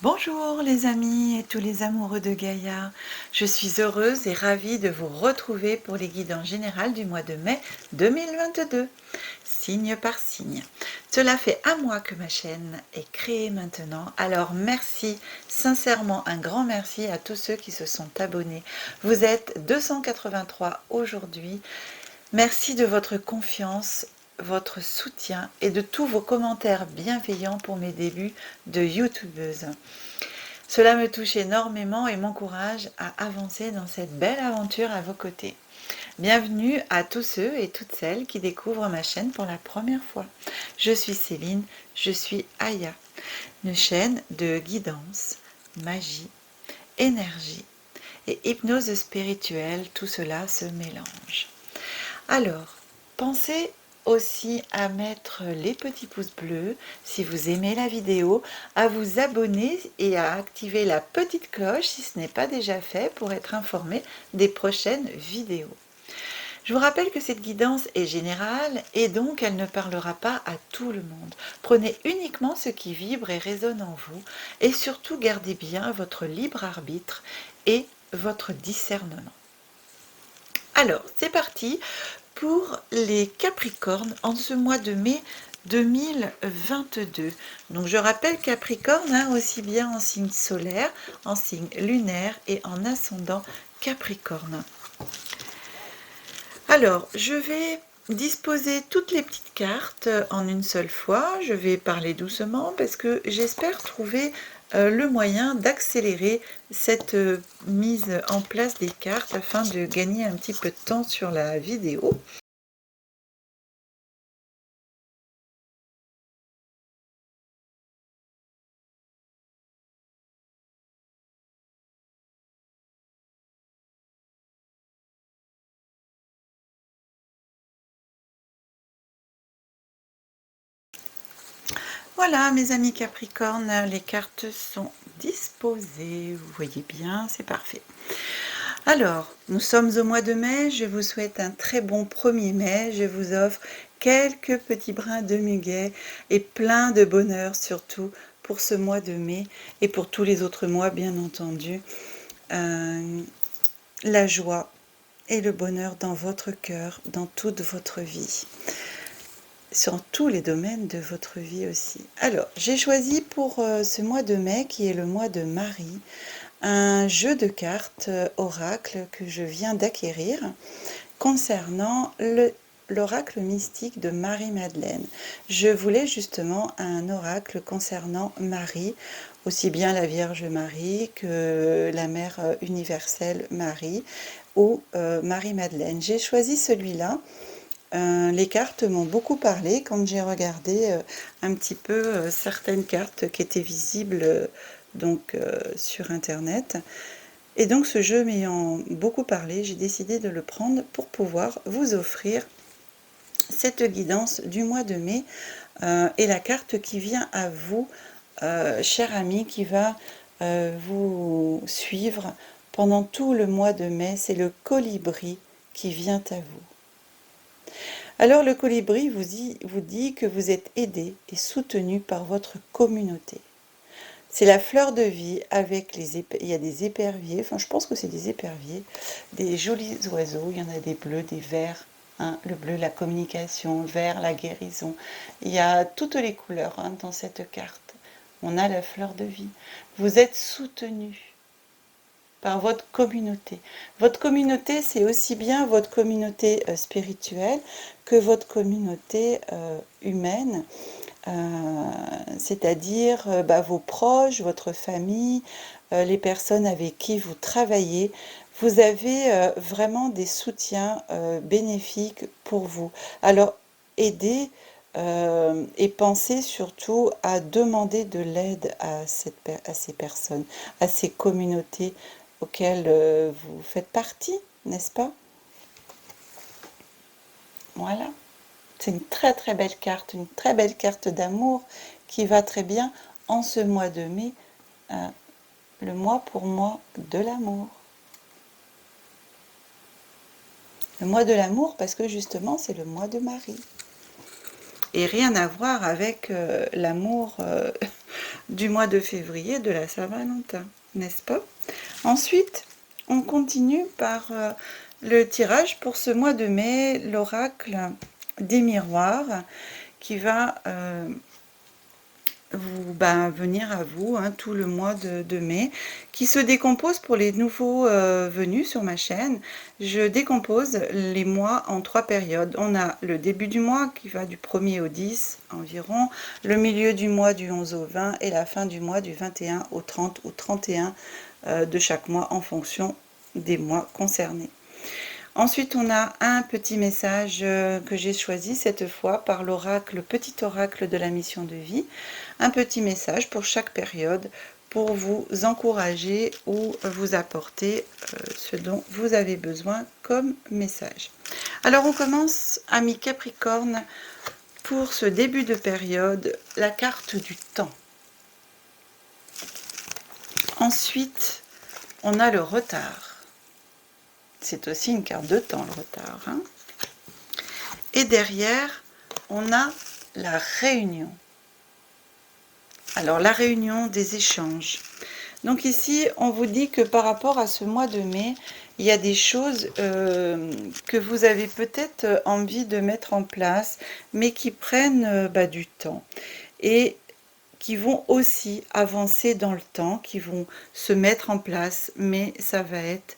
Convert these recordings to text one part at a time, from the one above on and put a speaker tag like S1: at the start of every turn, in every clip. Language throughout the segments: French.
S1: Bonjour les amis et tous les amoureux de Gaïa, je suis heureuse et ravie de vous retrouver pour les guidances générales du mois de mai 2022, signe par signe. Cela fait un mois que ma chaîne est créée maintenant, alors merci, sincèrement un grand merci à tous ceux qui se sont abonnés. Vous êtes 283 aujourd'hui, merci de votre confiance, votre soutien et de tous vos commentaires bienveillants pour mes débuts de youtubeuse. Cela me touche énormément et m'encourage à avancer dans cette belle aventure à vos côtés. Bienvenue à tous ceux et toutes celles qui découvrent ma chaîne pour la première fois. Je suis Céline, je suis Aya, une chaîne de guidance, magie, énergie et hypnose spirituelle, tout cela se mélange. Alors, pensez aussi à mettre les petits pouces bleus si vous aimez la vidéo, à vous abonner et à activer la petite cloche si ce n'est pas déjà fait pour être informé des prochaines vidéos. Je vous rappelle que cette guidance est générale et donc elle ne parlera pas à tout le monde. Prenez uniquement ce qui vibre et résonne en vous et surtout gardez bien votre libre arbitre et votre discernement. Alors, c'est parti pour les Capricornes en ce mois de mai 2022. Donc, je rappelle Capricorne, aussi bien en signe solaire, en signe lunaire et en ascendant Capricorne. Alors, je vais disposer toutes les petites cartes en une seule fois. Je vais parler doucement parce que j'espère trouver le moyen d'accélérer cette mise en place des cartes afin de gagner un petit peu de temps sur la vidéo. Voilà mes amis Capricorne, les cartes sont disposées, vous voyez bien, c'est parfait. Alors, nous sommes au mois de mai, je vous souhaite un très bon 1er mai, je vous offre quelques petits brins de muguet et plein de bonheur surtout pour ce mois de mai et pour tous les autres mois bien entendu. La joie et le bonheur dans votre cœur, dans toute votre vie. Sur tous les domaines de votre vie aussi. Alors, j'ai choisi pour ce mois de mai, qui est le mois de Marie, un jeu de cartes oracle que je viens d'acquérir concernant l'oracle mystique de Marie-Madeleine. Je voulais justement un oracle concernant Marie, aussi bien la Vierge Marie que la Mère universelle Marie ou Marie-Madeleine. J'ai choisi celui-là. Les cartes m'ont beaucoup parlé quand j'ai regardé un petit peu certaines cartes qui étaient visibles sur internet. Et donc ce jeu m'ayant beaucoup parlé, j'ai décidé de le prendre pour pouvoir vous offrir cette guidance du mois de mai et la carte qui vient à vous, cher ami, qui va vous suivre pendant tout le mois de mai, c'est le colibri qui vient à vous. Alors le colibri vous dit que vous êtes aidé et soutenu par votre communauté. C'est la fleur de vie avec il y a des éperviers, enfin je pense que c'est des éperviers, des jolis oiseaux, il y en a des bleus, des verts, le bleu la communication, vert la guérison. Il y a toutes les couleurs dans cette carte. On a la fleur de vie. Vous êtes soutenu par votre communauté. Votre communauté, c'est aussi bien votre communauté spirituelle que votre communauté humaine, c'est-à-dire vos proches, votre famille, les personnes avec qui vous travaillez. Vous avez vraiment des soutiens bénéfiques pour vous. Alors, aidez et pensez surtout à demander de l'aide à ces personnes, à ces communautés auxquelles vous faites partie, n'est-ce pas? Voilà. C'est une très très belle carte, une très belle carte d'amour qui va très bien en ce mois de mai, le mois pour moi de l'amour. Le mois de l'amour parce que justement c'est le mois de Marie. et rien à voir avec l'amour du mois de février de la Saint-Valentin, n'est-ce pas? Ensuite, on continue par le tirage pour ce mois de mai, l'oracle des miroirs qui va venir à vous tout le mois de mai, qui se décompose pour les nouveaux venus sur ma chaîne. Je décompose les mois en 3 périodes. On a le début du mois qui va du 1er au 10 environ, le milieu du mois du 11 au 20 et la fin du mois du 21 au 30 ou 31 de chaque mois en fonction des mois concernés. Ensuite, on a un petit message que j'ai choisi cette fois par l'oracle, le petit oracle de la mission de vie. Un petit message pour chaque période pour vous encourager ou vous apporter ce dont vous avez besoin comme message. Alors, on commence, amis Capricorne, pour ce début de période, la carte du temps. Ensuite, on a le retard. C'est aussi une carte de temps, le retard. Et derrière, on a la réunion. Alors, la réunion des échanges. Donc ici, on vous dit que par rapport à ce mois de mai, il y a des choses que vous avez peut-être envie de mettre en place, mais qui prennent du temps. Et qui vont aussi avancer dans le temps, qui vont se mettre en place, mais ça va être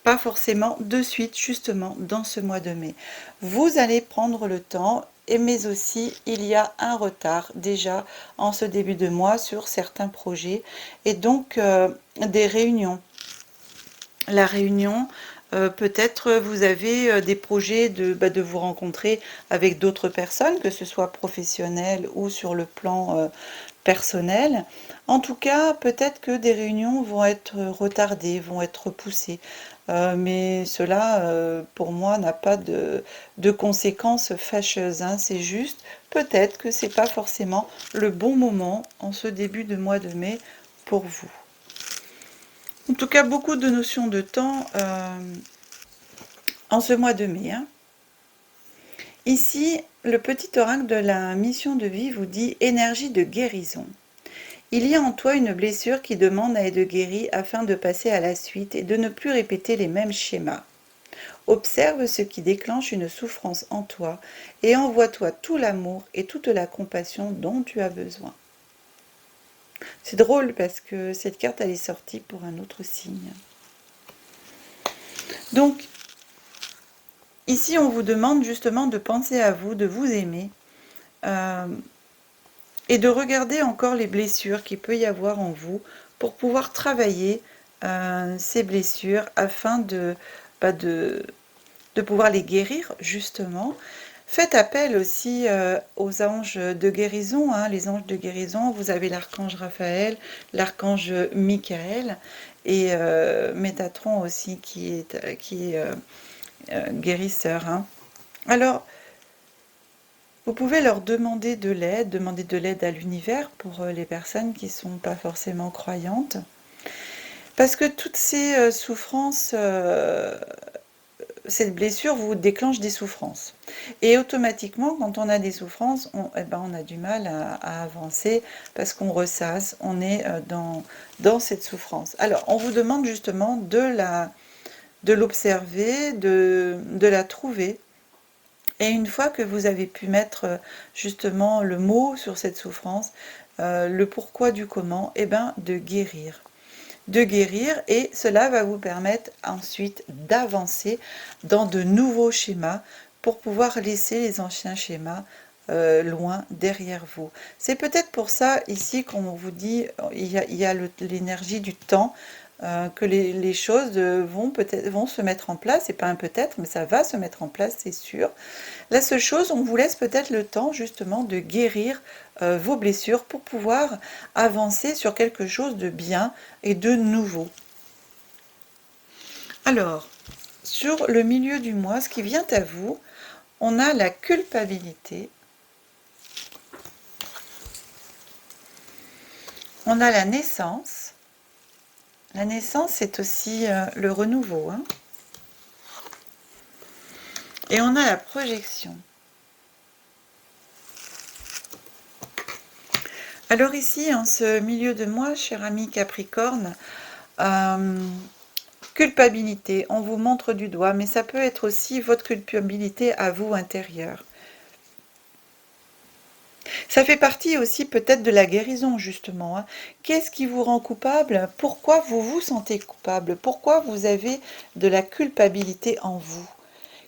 S1: pas forcément de suite, justement, dans ce mois de mai. Vous allez prendre le temps, mais aussi, il y a un retard déjà en ce début de mois sur certains projets, et donc des réunions. La réunion, peut-être vous avez des projets de vous rencontrer avec d'autres personnes, que ce soit professionnel ou sur le plan personnel. En tout cas, peut-être que des réunions vont être retardées, vont être repoussées. Mais cela, pour moi, n'a pas de conséquences fâcheuses. C'est juste, peut-être que c'est pas forcément le bon moment en ce début de mois de mai pour vous. En tout cas, beaucoup de notions de temps en ce mois de mai. Ici, le petit oracle de la mission de vie vous dit « énergie de guérison ». Il y a en toi une blessure qui demande à être guérie afin de passer à la suite et de ne plus répéter les mêmes schémas. Observe ce qui déclenche une souffrance en toi et envoie-toi tout l'amour et toute la compassion dont tu as besoin. C'est drôle parce que cette carte elle est sortie pour un autre signe. Donc, ici on vous demande justement de penser à vous, de vous aimer. Et de regarder encore les blessures qu'il peut y avoir en vous pour pouvoir travailler ces blessures afin de pouvoir les guérir justement. Faites appel aussi aux anges de guérison. Les anges de guérison, vous avez l'archange Raphaël, l'archange Michael et Métatron aussi qui est guérisseur. Alors, vous pouvez leur demander de l'aide à l'univers pour les personnes qui ne sont pas forcément croyantes. Parce que toutes ces souffrances, cette blessure vous déclenche des souffrances. Et automatiquement, quand on a des souffrances, on a du mal à avancer parce qu'on ressasse, on est dans cette souffrance. Alors, on vous demande justement de l'observer, de la trouver. Et une fois que vous avez pu mettre justement le mot sur cette souffrance, le pourquoi du comment, de guérir. De guérir, et cela va vous permettre ensuite d'avancer dans de nouveaux schémas pour pouvoir laisser les anciens schémas loin derrière vous. C'est peut-être pour ça ici qu'on vous dit il y a l'énergie du temps, que les choses vont se mettre en place, c'est pas un peut-être, mais ça va se mettre en place, c'est sûr. La seule chose, on vous laisse peut-être le temps justement de guérir vos blessures pour pouvoir avancer sur quelque chose de bien et de nouveau. Alors, sur le milieu du mois, ce qui vient à vous, on a la culpabilité, on a la naissance. La naissance, c'est aussi le renouveau. Et on a la projection. Alors ici, en ce milieu de mois, cher ami Capricorne, culpabilité, on vous montre du doigt, mais ça peut être aussi votre culpabilité à vous intérieure. Ça fait partie aussi peut-être de la guérison, justement, hein. Qu'est-ce qui vous rend coupable? Pourquoi vous vous sentez coupable? Pourquoi vous avez de la culpabilité en vous?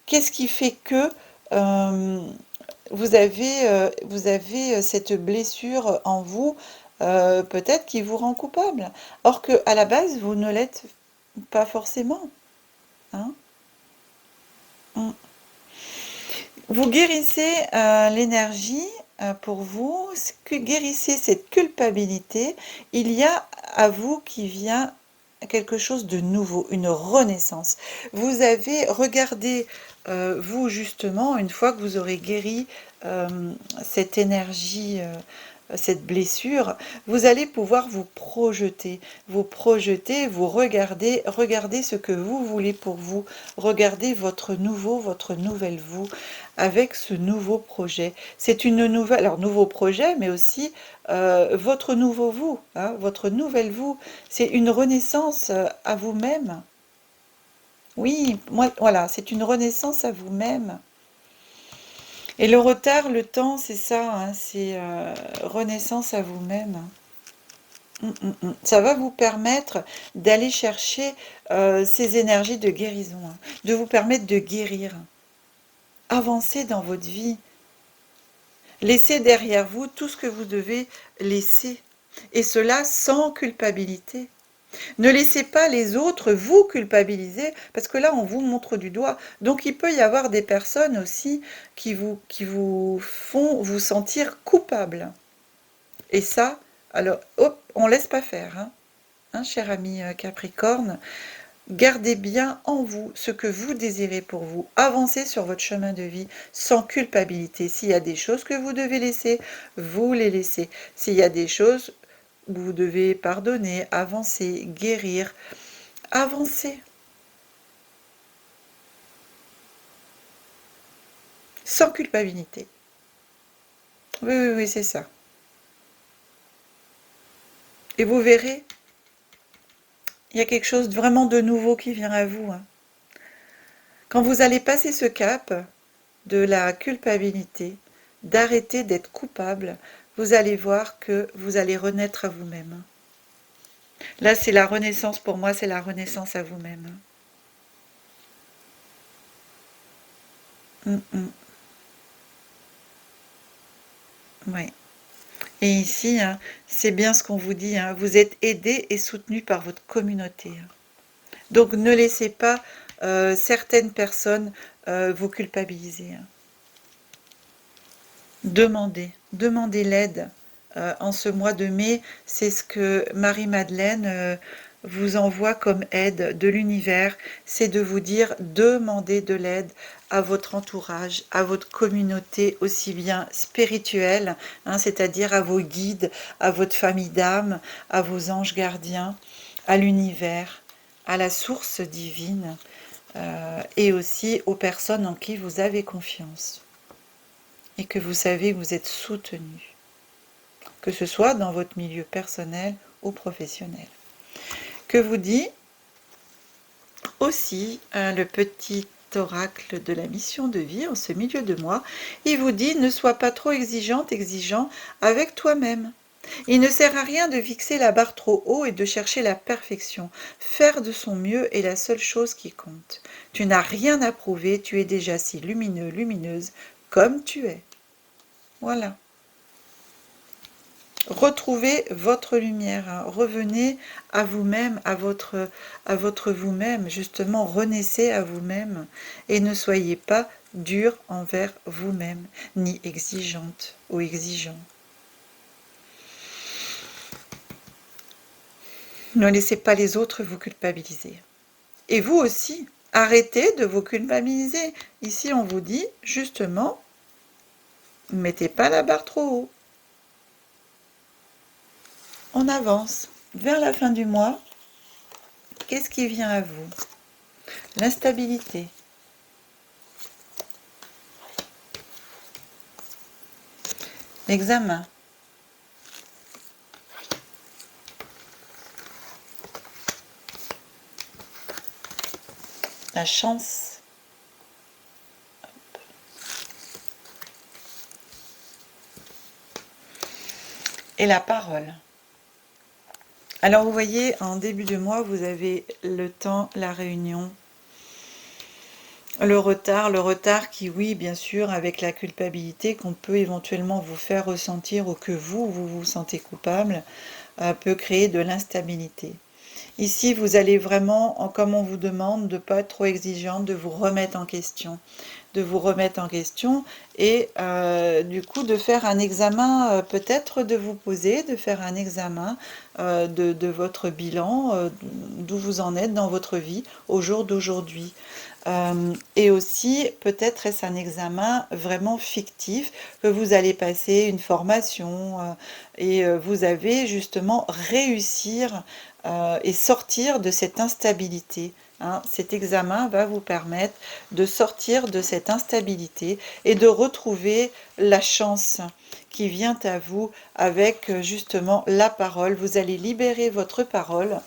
S1: Qu'est-ce qui fait que vous avez cette blessure en vous, peut-être qui vous rend coupable? Or qu'à la base, vous ne l'êtes pas forcément, hein? Mm. Vous guérissez l'énergie pour vous, guérissez cette culpabilité. Il y a à vous qui vient quelque chose de nouveau, une renaissance. Vous avez regardé, vous justement, une fois que vous aurez guéri euh, cette énergie, cette blessure, vous allez pouvoir vous projeter, vous regarder, regarder ce que vous voulez pour vous, regardez votre nouvelle vous avec ce nouveau projet. C'est une nouvelle, alors nouveau projet, mais aussi votre nouveau vous, hein, votre nouvelle vous. C'est une renaissance à vous-même. Oui, moi, voilà, c'est une renaissance à vous-même. Et le retard, le temps, c'est ça, hein, c'est renaissance à vous-même. Ça va vous permettre d'aller chercher ces énergies de guérison, hein, de vous permettre de guérir, avancer dans votre vie. Laissez derrière vous tout ce que vous devez laisser, et cela sans culpabilité. Ne laissez pas les autres vous culpabiliser, parce que là, on vous montre du doigt. Donc, il peut y avoir des personnes aussi qui vous font vous sentir coupable. Et ça, alors, hop, on ne laisse pas faire, hein, cher ami Capricorne. Gardez bien en vous ce que vous désirez pour vous. Avancez sur votre chemin de vie sans culpabilité. S'il y a des choses que vous devez laisser, vous les laissez. S'il y a des choses où vous devez pardonner, avancer, guérir, avancez. Sans culpabilité. Oui, oui, oui, c'est ça. Et vous verrez, il y a quelque chose vraiment de nouveau qui vient à vous, hein. Quand vous allez passer ce cap de la culpabilité, d'arrêter d'être coupable, vous allez voir que vous allez renaître à vous-même. Là, c'est la renaissance, pour moi, c'est la renaissance à vous-même. Mm, mm. Ouais. Et ici, hein, c'est bien ce qu'on vous dit, hein, vous êtes aidé et soutenu par votre communauté, hein. Donc ne laissez pas certaines personnes vous culpabiliser, hein. Demandez l'aide. En ce mois de mai, c'est ce que Marie-Madeleine vous envoie comme aide de l'univers, c'est de vous dire demandez de l'aide à votre entourage, à votre communauté aussi bien spirituelle, hein, c'est-à-dire à vos guides, à votre famille d'âme, à vos anges gardiens, à l'univers, à la source divine et aussi aux personnes en qui vous avez confiance et que vous savez que vous êtes soutenu, que ce soit dans votre milieu personnel ou professionnel. Que vous dit aussi le petit oracle de la mission de vie en ce milieu de mois? Il vous dit ne sois pas trop exigeant avec toi-même. Il ne sert à rien de fixer la barre trop haut et de chercher la perfection. Faire de son mieux est la seule chose qui compte. Tu n'as rien à prouver, tu es déjà si lumineux, lumineuse comme tu es. Voilà. Retrouvez votre lumière, hein. Revenez à vous-même, à votre vous-même, justement, renaissez à vous-même et ne soyez pas dur envers vous-même, ni exigeante ou exigeant. Ne laissez pas les autres vous culpabiliser. Et vous aussi, arrêtez de vous culpabiliser. Ici, on vous dit, justement, mettez pas la barre trop haut. On avance vers la fin du mois. Qu'est-ce qui vient à vous? L'instabilité. L'examen. la chance. Et la parole. Alors vous voyez, en début de mois, vous avez le temps, la réunion, le retard qui, oui, bien sûr, avec la culpabilité qu'on peut éventuellement vous faire ressentir ou que vous vous sentez coupable, peut créer de l'instabilité. Ici, vous allez vraiment, comme on vous demande, de ne pas être trop exigeante, de vous remettre en question. Et du coup de faire un examen, peut-être de vous poser, de faire un examen de votre bilan, d'où vous en êtes dans votre vie au jour d'aujourd'hui. Et aussi, peut-être est-ce un examen vraiment fictif, que vous allez passer une formation et vous avez justement réussir et sortir de cette instabilité. Hein. Cet examen va vous permettre de sortir de cette instabilité et de retrouver la chance qui vient à vous avec justement la parole. Vous allez libérer votre parole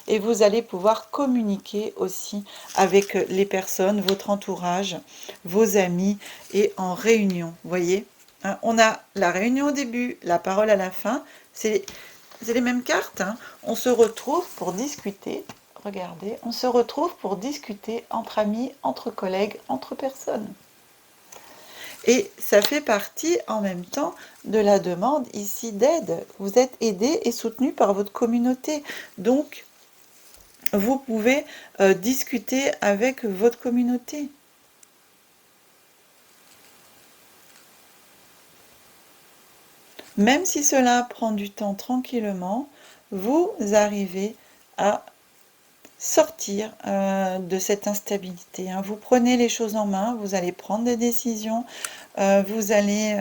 S1: et vous allez pouvoir communiquer aussi avec les personnes, votre entourage, vos amis et en réunion. Vous voyez, hein, on a la réunion au début, la parole à la fin. C'est les mêmes cartes. Hein. On se retrouve pour discuter. Regardez, on se retrouve pour discuter entre amis, entre collègues, entre personnes. Et ça fait partie en même temps de la demande ici d'aide. Vous êtes aidé et soutenu par votre communauté. Donc, vous pouvez discuter avec votre communauté. Même si cela prend du temps tranquillement, vous arrivez à sortir de cette instabilité. Hein. Vous prenez les choses en main, vous allez prendre des décisions, vous allez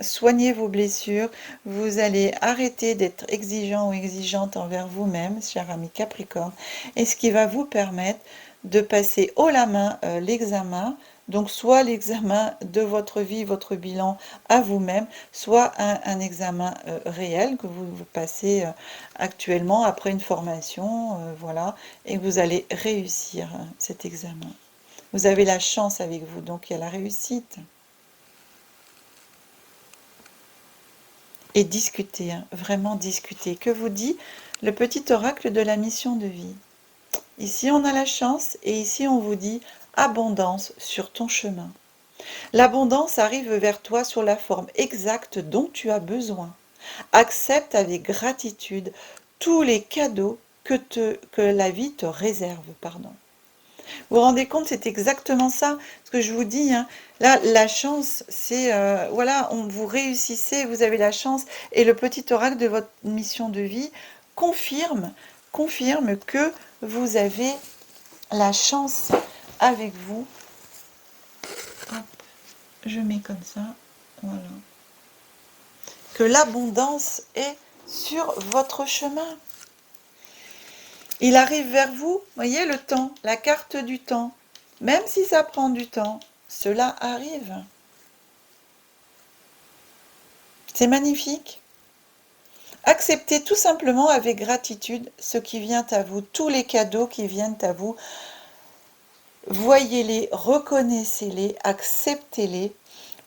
S1: soigner vos blessures, vous allez arrêter d'être exigeant ou exigeante envers vous-même, cher ami Capricorne, et ce qui va vous permettre de passer haut la main l'examen, donc soit l'examen de votre vie, votre bilan à vous-même, soit un examen réel que vous passez actuellement après une formation, voilà, et vous allez réussir cet examen. Vous avez la chance avec vous, donc il y a la réussite. Et discuter, hein, vraiment discuter. Que vous dit le petit oracle de la mission de vie? Ici, on a la chance et ici, on vous dit abondance sur ton chemin. L'abondance arrive vers toi sur la forme exacte dont tu as besoin. Accepte avec gratitude tous les cadeaux que la vie te réserve. Pardon. Vous vous rendez compte, c'est exactement ça, ce que je vous dis. Hein. Là, la chance, c'est, voilà, vous réussissez, vous avez la chance. Et le petit oracle de votre mission de vie confirme que vous avez la chance avec vous. Hop, je mets comme ça, voilà. Que l'abondance est sur votre chemin. Il arrive vers vous, voyez le temps, la carte du temps. Même si ça prend du temps, cela arrive. C'est magnifique. Acceptez tout simplement avec gratitude ce qui vient à vous, tous les cadeaux qui viennent à vous. Voyez-les, reconnaissez-les, acceptez-les,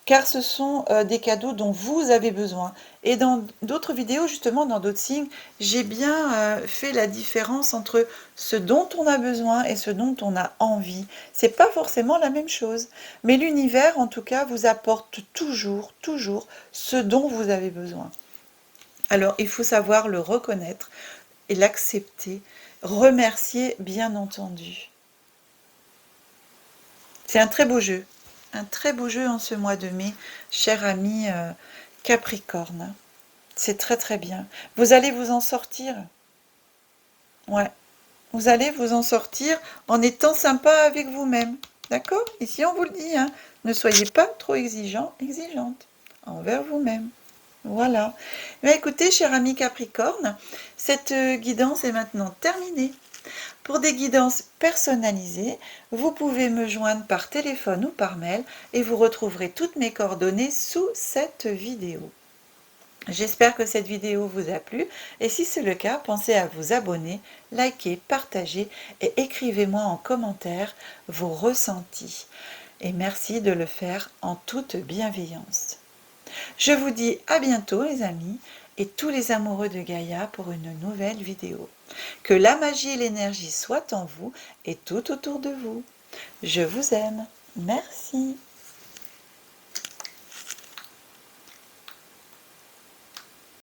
S1: car ce sont des cadeaux dont vous avez besoin. Et dans d'autres vidéos, justement, dans d'autres signes, j'ai bien fait la différence entre ce dont on a besoin et ce dont on a envie. C'est pas forcément la même chose. Mais l'univers, en tout cas, vous apporte toujours ce dont vous avez besoin. Alors, il faut savoir le reconnaître et l'accepter. Remercier, bien entendu. C'est un très beau jeu. Un très beau jeu en ce mois de mai, cher ami Capricorne. C'est très très bien. Vous allez vous en sortir. Ouais. Vous allez vous en sortir en étant sympa avec vous-même. D'accord? Ici, on vous le dit. Hein. Ne soyez pas trop exigeant, exigeante envers vous-même. Voilà. Mais écoutez, cher ami Capricorne, cette guidance est maintenant terminée. Pour des guidances personnalisées, vous pouvez me joindre par téléphone ou par mail et vous retrouverez toutes mes coordonnées sous cette vidéo. J'espère que cette vidéo vous a plu et si c'est le cas, pensez à vous abonner, liker, partager et écrivez-moi en commentaire vos ressentis. Et merci de le faire en toute bienveillance. Je vous dis à bientôt les amis et tous les amoureux de Gaïa pour une nouvelle vidéo. Que la magie et l'énergie soient en vous et tout autour de vous. Je vous aime. Merci.